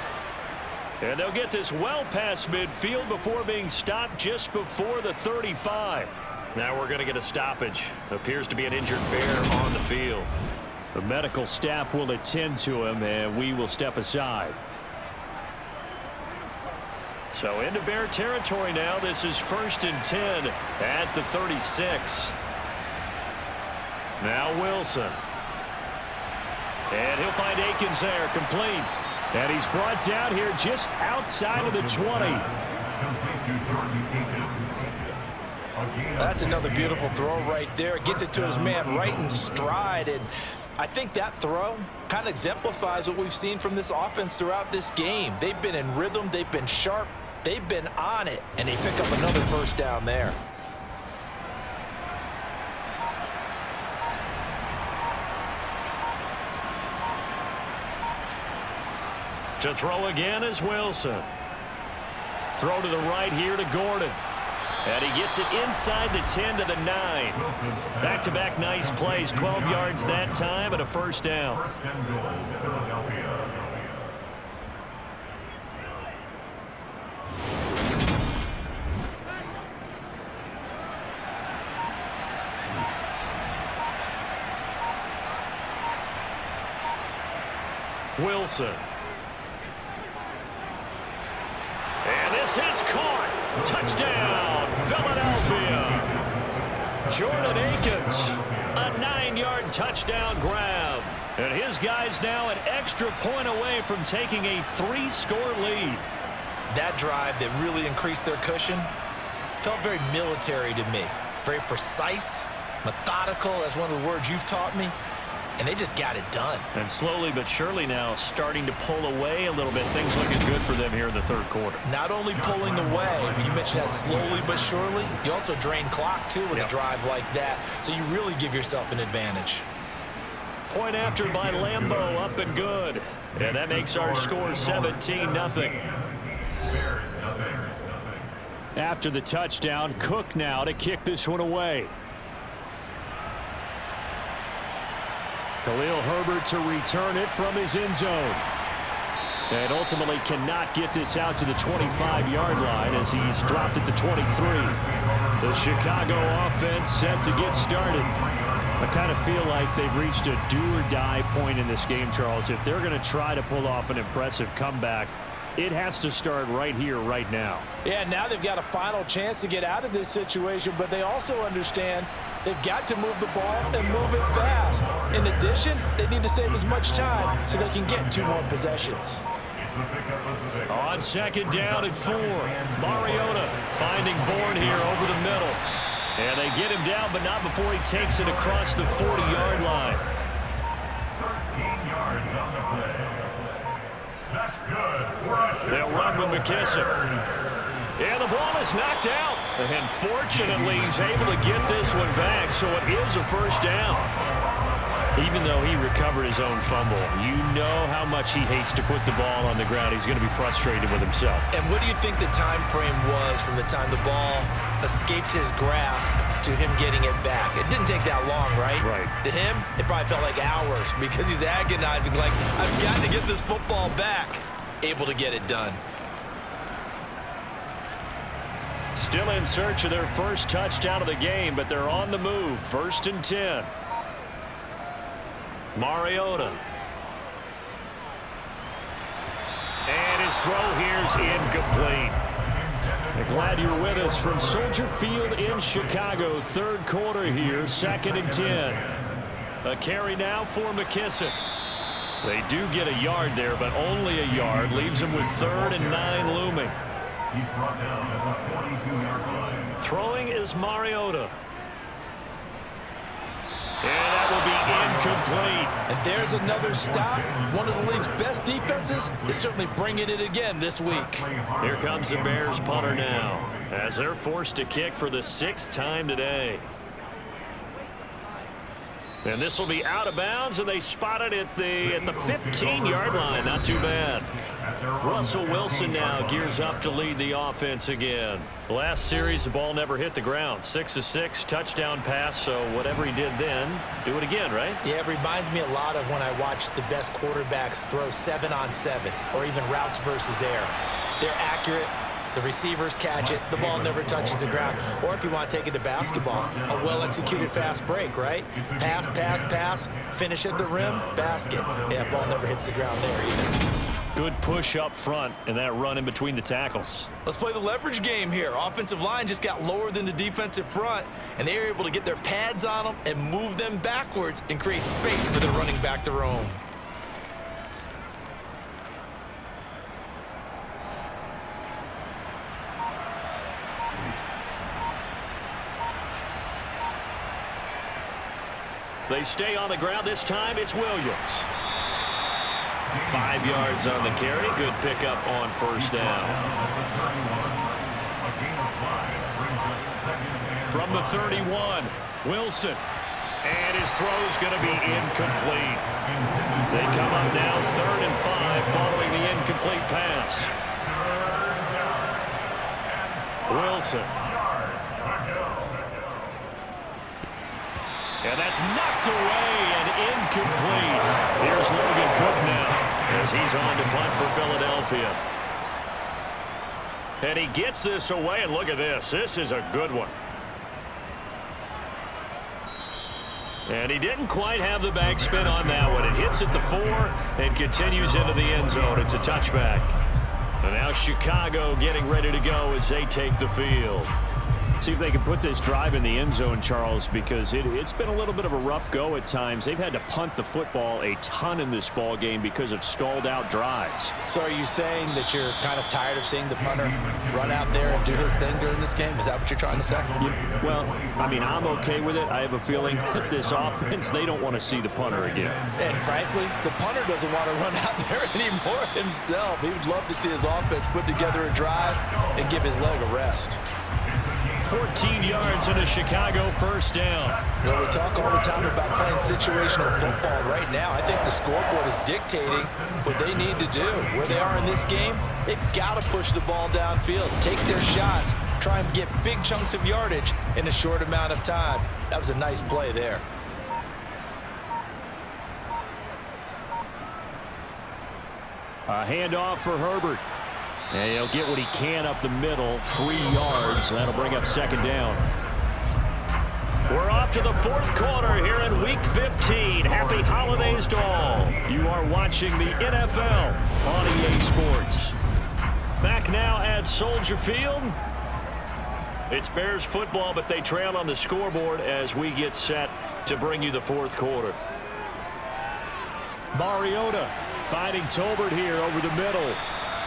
And they'll get this well past midfield before being stopped just before the 35. Now we're going to get a stoppage. Appears to be an injured Bear on the field. The medical staff will attend to him, and we will step aside. So into Bear territory now. This is first and 10 at the 36. Now Wilson. And he'll find Akins there, complete. And he's brought down here just outside of the 20. That's another beautiful throw right there. It gets it to his man right in stride. And I think that throw kind of exemplifies what we've seen from this offense throughout this game. They've been in rhythm. They've been sharp. They've been on it. And they pick up another first down there. To throw again is Wilson. Throw to the right here to Gordon. And he gets it inside the 10 to the 9. Back-to-back nice plays. 12 yards that time and a first down. First and goal, Philadelphia. Wilson. And this is caught. Touchdown, Philadelphia. Jordan Akins, a 9-yard touchdown grab. And his guys now an extra point away from taking a 3-score lead. That drive that really increased their cushion, Felt very military to me. Very precise, methodical. That's one of the words you've taught me. And they just got it done. And slowly but surely now starting to pull away a little bit. Things looking good for them here in the third quarter. Not only pulling away, but you mentioned that slowly but surely. You also drain clock, too, with a drive like that. So you really give yourself an advantage. Point after by Lambeau, up and good. And that makes our score 17-0. After the touchdown, Cook now to kick this one away. Khalil Herbert to return it from his end zone. And ultimately cannot get this out to the 25-yard line as he's dropped it to 23. The Chicago offense set to get started. I kind of feel like they've reached a do-or-die point in this game, Charles. If they're going to try to pull off an impressive comeback, it has to start right here, right now. Yeah, now they've got a final chance to get out of this situation, but they also understand they've got to move the ball and move it fast. In addition, they need to save as much time so they can get 2 more possessions. On second down and 4, Mariota finding Bourne here over the middle. And they get him down, but not before he takes it across the 40-yard line. 13 yards on the play. That's good. They'll run with McKissick. And the ball is knocked out. And fortunately, he's able to get this one back, so it is a first down. Even though he recovered his own fumble, you know how much he hates to put the ball on the ground. He's going to be frustrated with himself. And what do you think the time frame was from the time the ball escaped his grasp to him getting it back? It didn't take that long, right? Right. To him, it probably felt like hours because he's agonizing, like, I've got to get this football back. Able to get it done. Still in search of their first touchdown of the game, but they're on the move. 1st and 10. Mariota. And his throw here's incomplete. I'm glad you're with us from Soldier Field in Chicago. Third quarter here, 2nd and 10. A carry now for McKissick. They do get a yard there, but only a yard. Leaves them with 3rd and 9 looming. He's brought down at the 42-yard line. Throwing is Mariota. And that will be incomplete. And there's another stop. One of the league's best defenses is certainly bringing it again this week. Here comes the Bears punter now as they're forced to kick for the 6th time today. And this will be out of bounds, and they spot it at the 15-yard line. Not too bad. Russell Wilson now gears up to lead the offense again. Last series, the ball never hit the ground. 6 of 6, touchdown pass, so whatever he did then, do it again, right? Yeah, it reminds me a lot of when I watch the best quarterbacks throw 7-on-7 or even routes versus air. They're accurate. The receivers catch it. The ball never touches the ground. Or if you want to take it to basketball, a well-executed fast break, right? Pass, pass, pass, finish at the rim, basket. Yeah, ball never hits the ground there either. Good push up front and that run in between the tackles. Let's play the leverage game here. Offensive line just got lower than the defensive front, and they were able to get their pads on them and move them backwards and create space for the running back to roam. They stay on the ground. This time it's Williams. 5 yards on the carry. Good pickup on first down. From the 31, Wilson. And his throw's going to be incomplete. They come up now 3rd and 5 following the incomplete pass. Wilson. And that's knocked away and incomplete. Here's Logan Cook now as he's on to punt for Philadelphia. And he gets this away, and look at this. This is a good one. And he didn't quite have the backspin on that one. It hits at the 4 and continues into the end zone. It's a touchback. And now Chicago getting ready to go as they take the field. See if they can put this drive in the end zone, Charles, because it's been a little bit of a rough go at times. They've had to punt the football a ton in this ball game because of stalled-out drives. So are you saying that you're kind of tired of seeing the punter run out there and do his thing during this game? Is that what you're trying to say? Yeah, well, I mean, I'm okay with it. I have a feeling that this offense, they don't want to see the punter again. And frankly, the punter doesn't want to run out there anymore himself. He would love to see his offense put together a drive and give his leg a rest. 14 yards and a Chicago first down. Well, we talk all the time about playing situational football. Right now, I think the scoreboard is dictating what they need to do. Where they are in this game, they've got to push the ball downfield, take their shots, try and get big chunks of yardage in a short amount of time. That was a nice play there. A handoff for Herbert. And he'll get what he can up the middle, 3 yards. That'll bring up second down. We're off to the fourth quarter here in Week 15. Happy holidays to all. You are watching the NFL on EA Sports. Back now at Soldier Field. It's Bears football, but they trail on the scoreboard as we get set to bring you the fourth quarter. Mariota finding Tolbert here over the middle.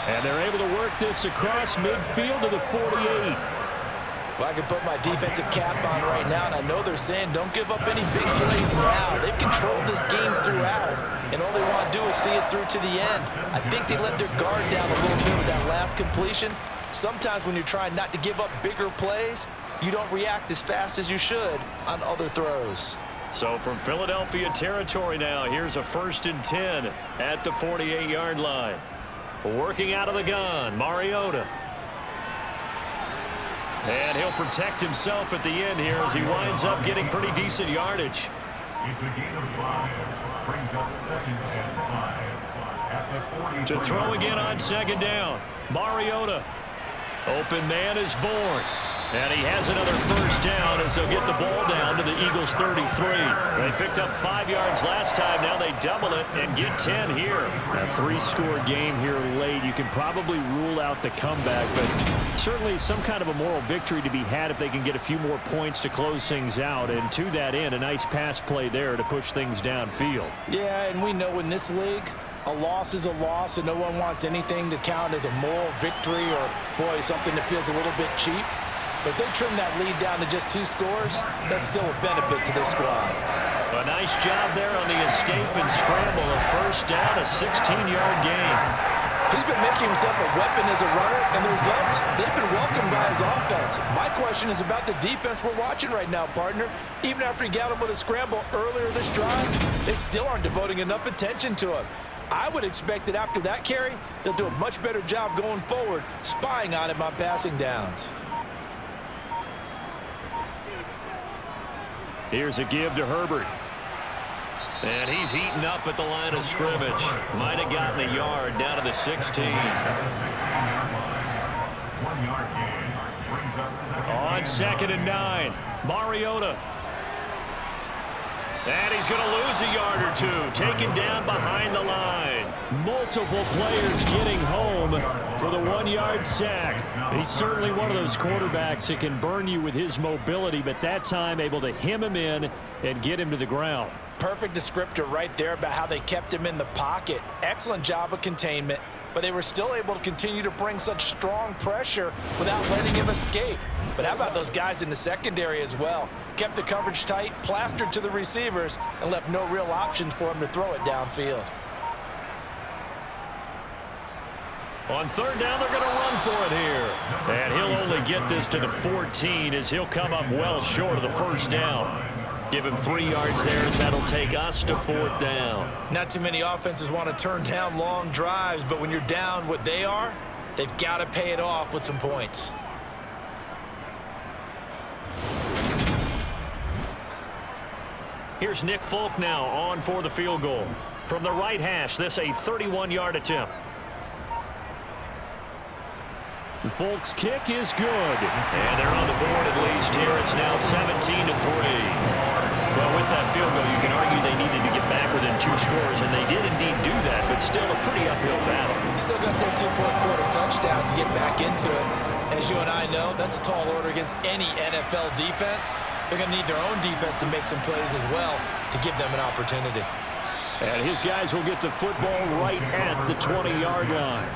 And they're able to work this across midfield to the 48. Well, I can put my defensive cap on right now, and I know they're saying don't give up any big plays now. They've controlled this game throughout, and all they want to do is see it through to the end. I think they let their guard down a little bit with that last completion. Sometimes when you're trying not to give up bigger plays, you don't react as fast as you should on other throws. So from Philadelphia territory now, here's a 1st and 10 at the 48-yard line. Working out of the gun, Mariota. And he'll protect himself at the end here as he winds up getting pretty decent yardage. It's a gain of 5. Brings up 2nd and 5. At the 40. To throw again on second down. Mariota. Open man is born. And he has another first down as they'll get the ball down to the Eagles' 33. They picked up 5 yards last time. Now they double it and get 10 here. A 3-score game here late. You can probably rule out the comeback, but certainly some kind of a moral victory to be had if they can get a few more points to close things out. And to that end, a nice pass play there to push things downfield. Yeah, and we know in this league, a loss is a loss, and no one wants anything to count as a moral victory or, boy, something that feels a little bit cheap. But if they trim that lead down to just 2 scores, that's still a benefit to this squad. A nice job there on the escape and scramble. A first down, a 16-yard gain. He's been making himself a weapon as a runner, and the results, they've been welcomed by his offense. My question is about the defense we're watching right now, partner. Even after he got him with a scramble earlier this drive, they still aren't devoting enough attention to him. I would expect that after that carry, they'll do a much better job going forward, spying on him on passing downs. Here's a give to Herbert. And he's heating up at the line of scrimmage. Might have gotten a yard down to the 16. 1 yard gain. Brings up 2nd. On 2nd and 9, Mariota. And he's going to lose a yard or 2, taken down behind the line. Multiple players getting home for the 1-yard sack. He's certainly one of those quarterbacks that can burn you with his mobility, but that time able to hem him in and get him to the ground. Perfect descriptor right there about how they kept him in the pocket. Excellent job of containment, but they were still able to continue to bring such strong pressure without letting him escape. But how about those guys in the secondary as well? Kept the coverage tight, plastered to the receivers, and left no real options for him to throw it downfield. On 3rd down, they're going to run for it here. And he'll only get this to the 14 as he'll come up well short of the first down. Give him 3 yards there as that'll take us to 4th down. Not too many offenses want to turn down long drives, but when you're down what they are, they've got to pay it off with some points. Here's Nick Folk now on for the field goal. From the right hash, this a 31-yard attempt. The Folk's kick is good. And they're on the board at least here. It's now 17-3. Well, with that field goal, you can argue they needed to get back within 2 scores, and they did indeed do that, but still a pretty uphill battle. Still going to take 2 fourth-quarter touchdowns to get back into it. As you and I know, that's a tall order against any NFL defense. They're going to need their own defense to make some plays as well to give them an opportunity. And his guys will get the football right at the 20-yard line.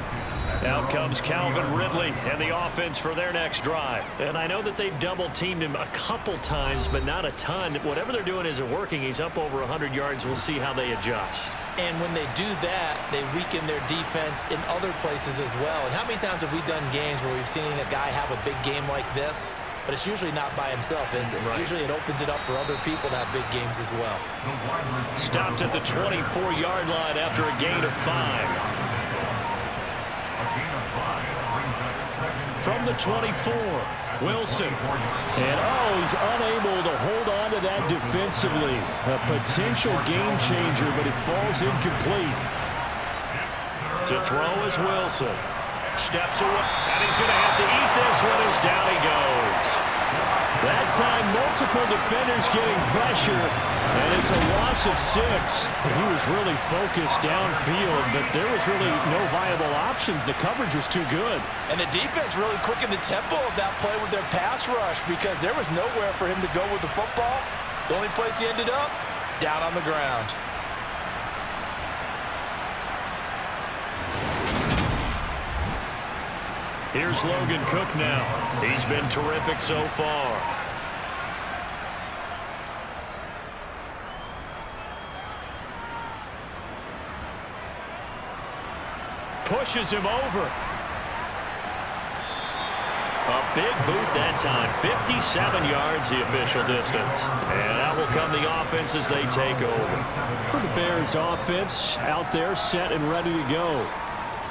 Out comes Calvin Ridley and the offense for their next drive. And I know that they've double-teamed him a couple times, but not a ton. Whatever they're doing isn't working. He's up over 100 yards. We'll see how they adjust. And when they do that, they weaken their defense in other places as well. And how many times have we done games where we've seen a guy have a big game like this? But it's usually not by himself, is it? Right. Usually it opens it up for other people to have big games as well. Stopped at the 24-yard line after a gain of 5. From the 24, Wilson. And he's unable to hold on to that defensively. A potential game changer, but it falls incomplete. To throw is Wilson. Steps away, and he's going to have to eat this one as down he goes. That time, multiple defenders getting pressure, and it's a loss of 6. He was really focused downfield, but there was really no viable options. The coverage was too good. And the defense really quickened the tempo of that play with their pass rush because there was nowhere for him to go with the football. The only place he ended up, down on the ground. Here's Logan Cook now. He's been terrific so far. Pushes him over. A big boot that time. 57 yards the official distance. And out will come the offense as they take over. For the Bears offense, out there set and ready to go.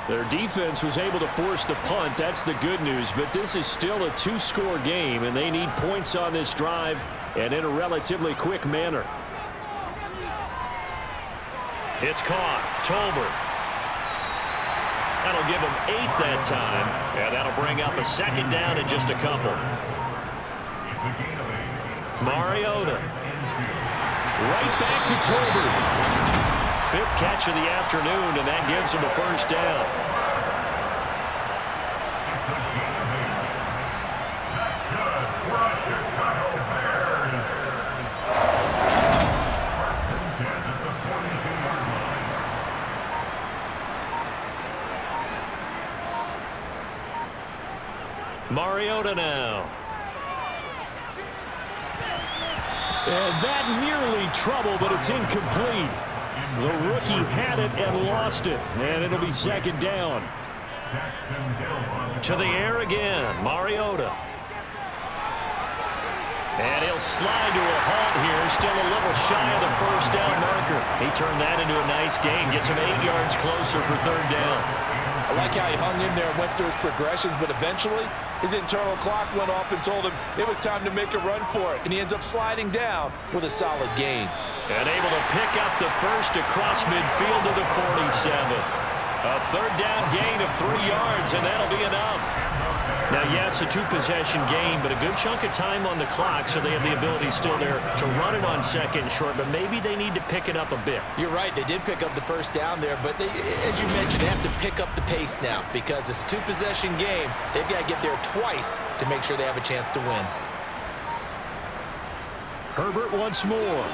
Their defense was able to force the punt. That's the good news. But this is still a 2-score game, and they need points on this drive and in a relatively quick manner. It's caught. Tolbert. That'll give him 8 that time, and that'll bring up a second down in just a couple. Mariota. Right back to Tolbert. 5th catch of the afternoon, and that gives him a first down. Mariota now. And that nearly trouble, but it's incomplete. The rookie had it and lost it, and it'll be second down. To the air again, Mariota. And he'll slide to a halt here, still a little shy of the first down marker. He turned that into a nice gain, gets him 8 yards closer for third down. I like how he hung in there and went through his progressions, but eventually his internal clock went off and told him it was time to make a run for it, and he ends up sliding down with a solid gain. And able to pick up the first across midfield to the 47. A third down gain of 3 yards, and that'll be enough. Now, yes, a 2-possession game, but a good chunk of time on the clock, so they have the ability still there to run it on second and short, but maybe they need to pick it up a bit. You're right. They did pick up the first down there, but they, as you mentioned, they have to pick up the pace now because it's a 2-possession game. They've got to get there twice to make sure they have a chance to win. Herbert once more.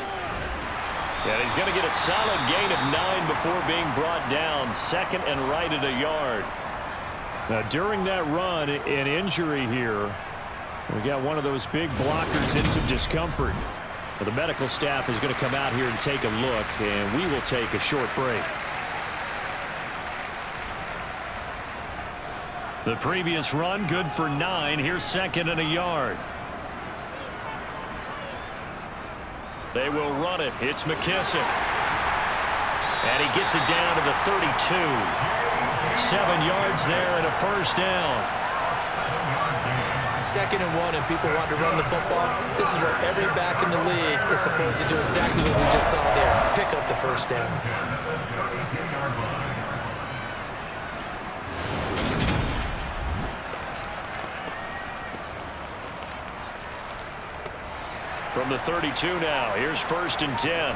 And he's going to get a solid gain of 9 before being brought down. Second and right at a yard. Now, during that run, an injury here. We got one of those big blockers in some discomfort. But the medical staff is going to come out here and take a look, and we will take a short break. The previous run, good for 9. Here's second and a yard. They will run it. It's McKissick. And he gets it down to the 32. 7 yards there and a first down. 2nd and 1 and people want to run the football. This is where every back in the league is supposed to do exactly what we just saw there. Pick up the first down. From the 32 now, here's 1st and 10.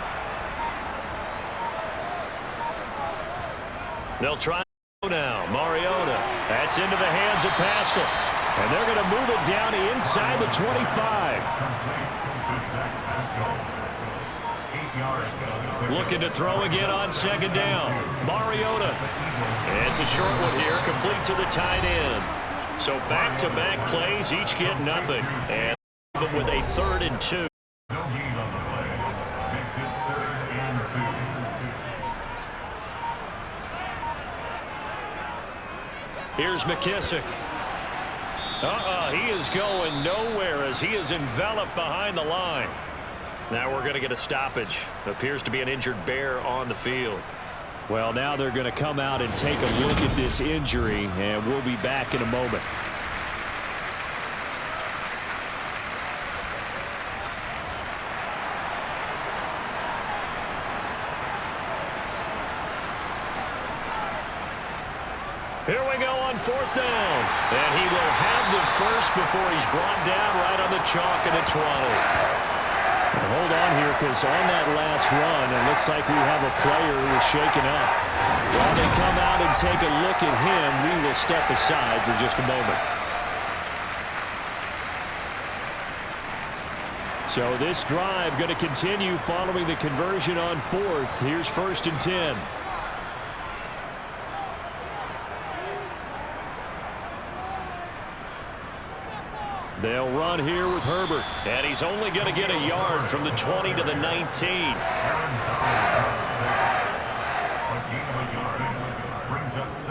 They'll try now. Mariota. That's into the hands of Pascal. And they're going to move it down inside the 25. Looking to throw again on 2nd down. Mariota. And it's a short one here, complete to the tight end. So back-to-back plays, each get nothing. And with a 3rd and 2. Here's McKissick. He is going nowhere as he is enveloped behind the line. Now we're going to get a stoppage. Appears to be an injured Bear on the field. Well, now they're going to come out and take a look at this injury, and we'll be back in a moment. Here we go on 4th down. And he will have the first before he's brought down right on the chalk at the 20. And hold on here, because on that last run, it looks like we have a player who is shaken up. While they come out and take a look at him, we will step aside for just a moment. So this drive going to continue following the conversion on 4th. Here's 1st and 10. They'll run here with Herbert. And he's only going to get a yard from the 20 to the 19.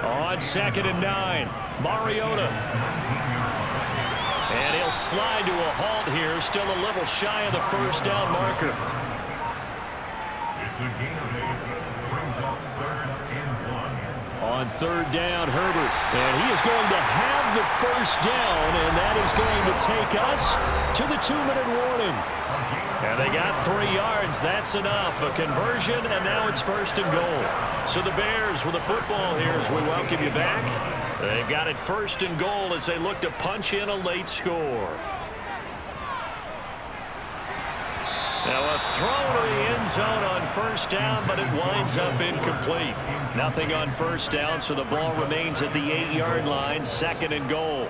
On 2nd and 9. Mariota. And he'll slide to a halt here. Still a little shy of the 1st down marker. On 3rd down, Herbert. And he is going to have the 1st down, and that is going to take us to the 2-minute warning. And they got 3 yards. That's enough. A conversion, and now it's 1st and goal. So the Bears with the football here as we welcome you back. They've got it 1st and goal as they look to punch in a late score. Now a throw to the end zone on 1st down, but it winds up incomplete. Nothing on 1st down, so the ball remains at the 8-yard line, 2nd and goal.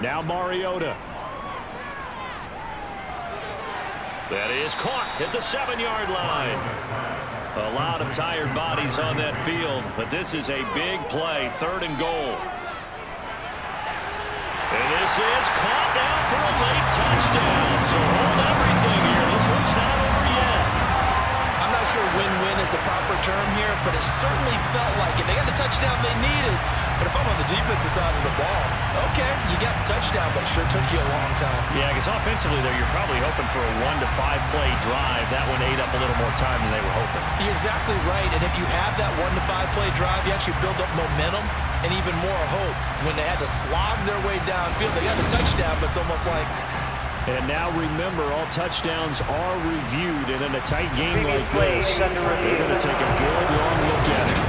Now Mariota. That is caught at the 7-yard line. A lot of tired bodies on that field, but this is a big play, 3rd and goal. And this is caught now for a late touchdown. So hold everything here. This one's not over yet. I'm not sure win-win is the proper term here, but it certainly felt like it. They got the touchdown they needed, but if I'm on the defensive side of the ball, okay, you got the touchdown, but it sure took you a long time. Yeah, because offensively, though, you're probably hoping for a 1 to 5 play drive. That one ate up a little more time than they were hoping. You're exactly right, and if you have that 1 to 5 play drive, you actually build up momentum and even more hope. When they had to slog their way downfield, they got the touchdown, but it's almost like... And now remember, all touchdowns are reviewed, and in a tight game like this, they're going to take a good long look at it.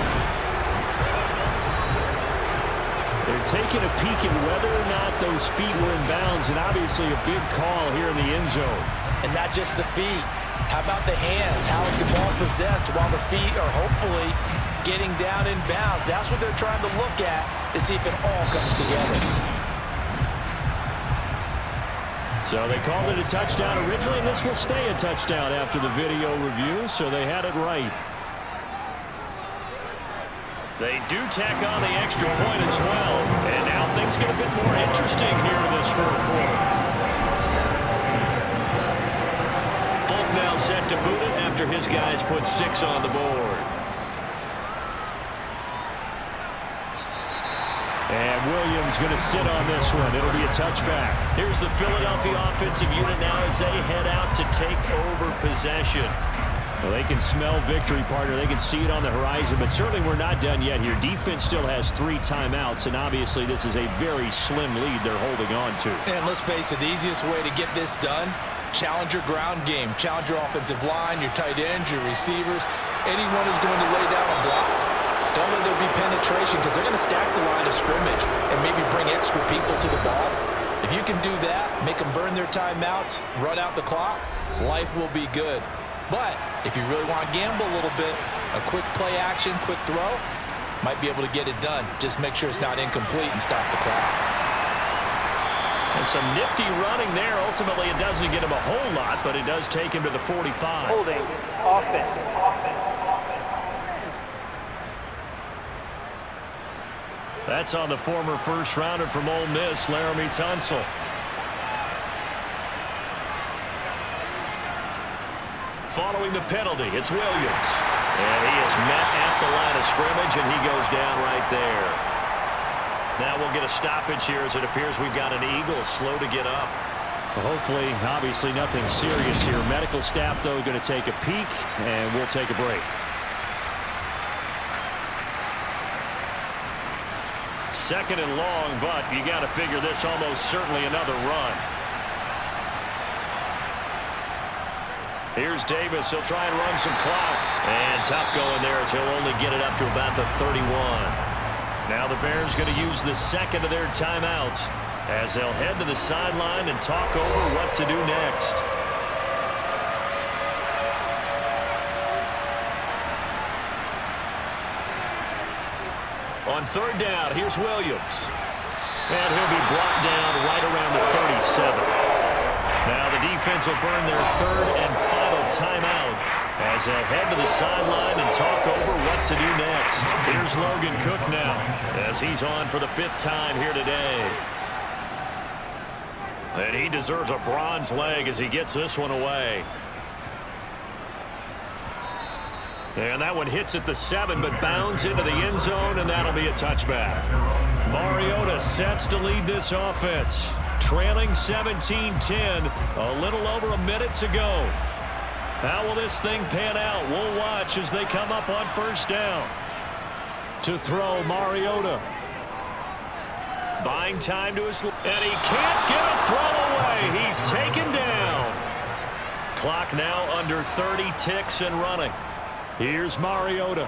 They're taking a peek at whether or not those feet were in bounds, and obviously a big call here in the end zone. And not just the feet. How about the hands? How is the ball possessed while the feet are hopefully getting down in bounds? That's what they're trying to look at to see if it all comes together. So they called it a touchdown originally, and this will stay a touchdown after the video review, so they had it right. They do tack on the extra point as well, and now things get a bit more interesting here in this 4th quarter. Folk now set to boot it after his guys put 6 on the board. And Williams going to sit on this one. It'll be a touchback. Here's the Philadelphia offensive unit now as they head out to take over possession. Well, they can smell victory, partner. They can see it on the horizon, but certainly we're not done yet here. Defense still has 3 timeouts, and obviously this is a very slim lead they're holding on to. And let's face it, the easiest way to get this done, challenge your ground game. Challenge your offensive line, your tight ends, your receivers. Anyone who's going to lay down a block. Don't let there be penetration because they're going to stack the line of scrimmage and maybe bring extra people to the ball. If If you can do that, make them burn their timeouts, run out the clock, life will be good. But if you really want to gamble a little bit, a quick play action, quick throw, might be able to get it done. Just make sure it's not incomplete and stop the clock. And some nifty running there. Ultimately, it doesn't get him a whole lot, but it does take him to the 45. Holding. Offense. That's on the former first rounder from Ole Miss, Laramie Tunsil. Following the penalty, it's Williams. And he is met at the line of scrimmage, and he goes down right there. Now we'll get a stoppage here as it appears we've got an Eagle slow to get up. Well, hopefully, obviously nothing serious here. Medical staff, though, going to take a peek, and we'll take a break. Second and long, but you got to figure this almost certainly another run. Here's Davis. He'll try and run some clock. And tough going there as he'll only get it up to about the 31. Now the Bears going to use the second of their timeouts as they'll head to the sideline and talk over what to do next. On third down, here's Williams. And he'll be brought down right around the 37. Now the defense will burn their third and final timeout as they'll head to the sideline and talk over what to do next. Here's Logan Cook now as he's on for the 5th time here today. And he deserves a bronze leg as he gets this one away. And that one hits at the 7, but bounds into the end zone, and that'll be a touchback. Mariota sets to lead this offense. Trailing 17-10, a little over a minute to go. How will this thing pan out? We'll watch as they come up on first down. To throw, Mariota. Buying time to his... And he can't get a throw away. He's taken down. Clock now under 30 ticks and running. Here's Mariota.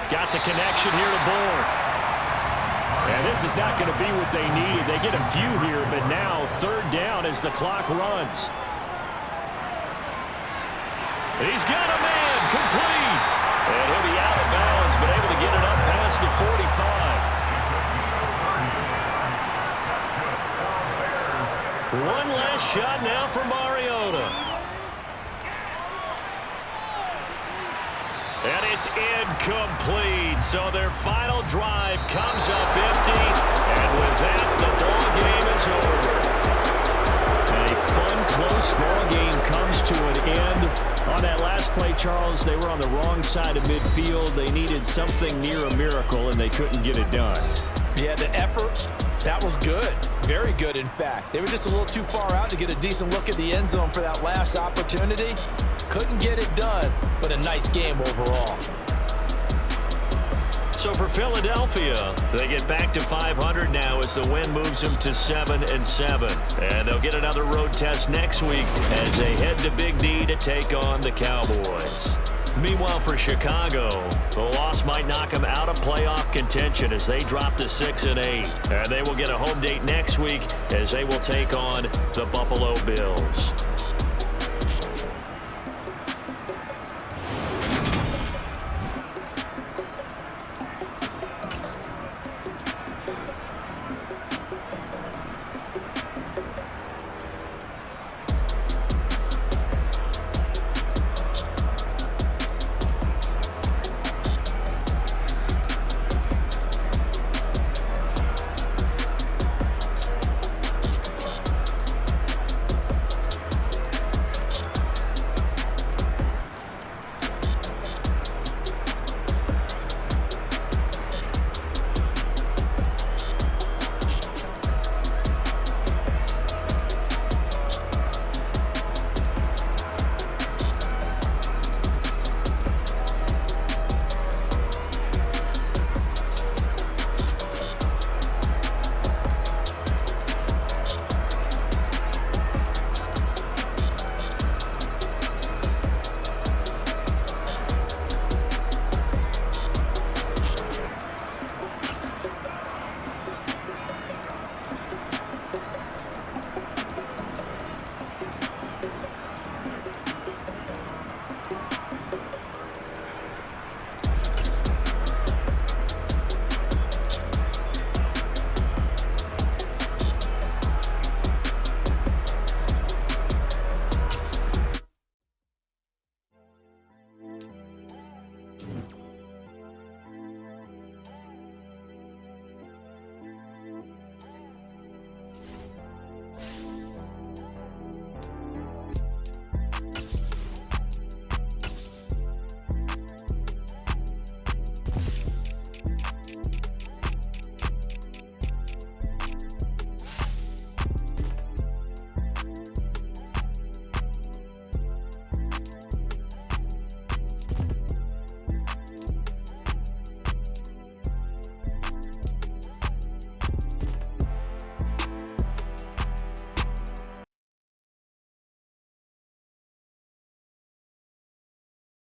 Got the connection here to Bourne. And this is not going to be what they needed. They get a few here, but now third down as the clock runs. He's got a man, complete. And he'll be out of bounds, but able to get it up past the 45. One last shot now for Mariota. And it's incomplete. So their final drive comes up empty. And with that, the ball game is over. And a fun, close ball game comes to an end. On that last play, Charles, they were on the wrong side of midfield. They needed something near a miracle, and they couldn't get it done. Yeah, the effort, that was good. Very good, in fact. They were just a little too far out to get a decent look at the end zone for that last opportunity. Couldn't get it done, but a nice game overall. So for Philadelphia, they get back to 500 now as the win moves them to 7-7. And they'll get another road test next week as they head to Big D to take on the Cowboys. Meanwhile, for Chicago, the loss might knock them out of playoff contention as they drop to 6-8. And they will get a home date next week as they will take on the Buffalo Bills.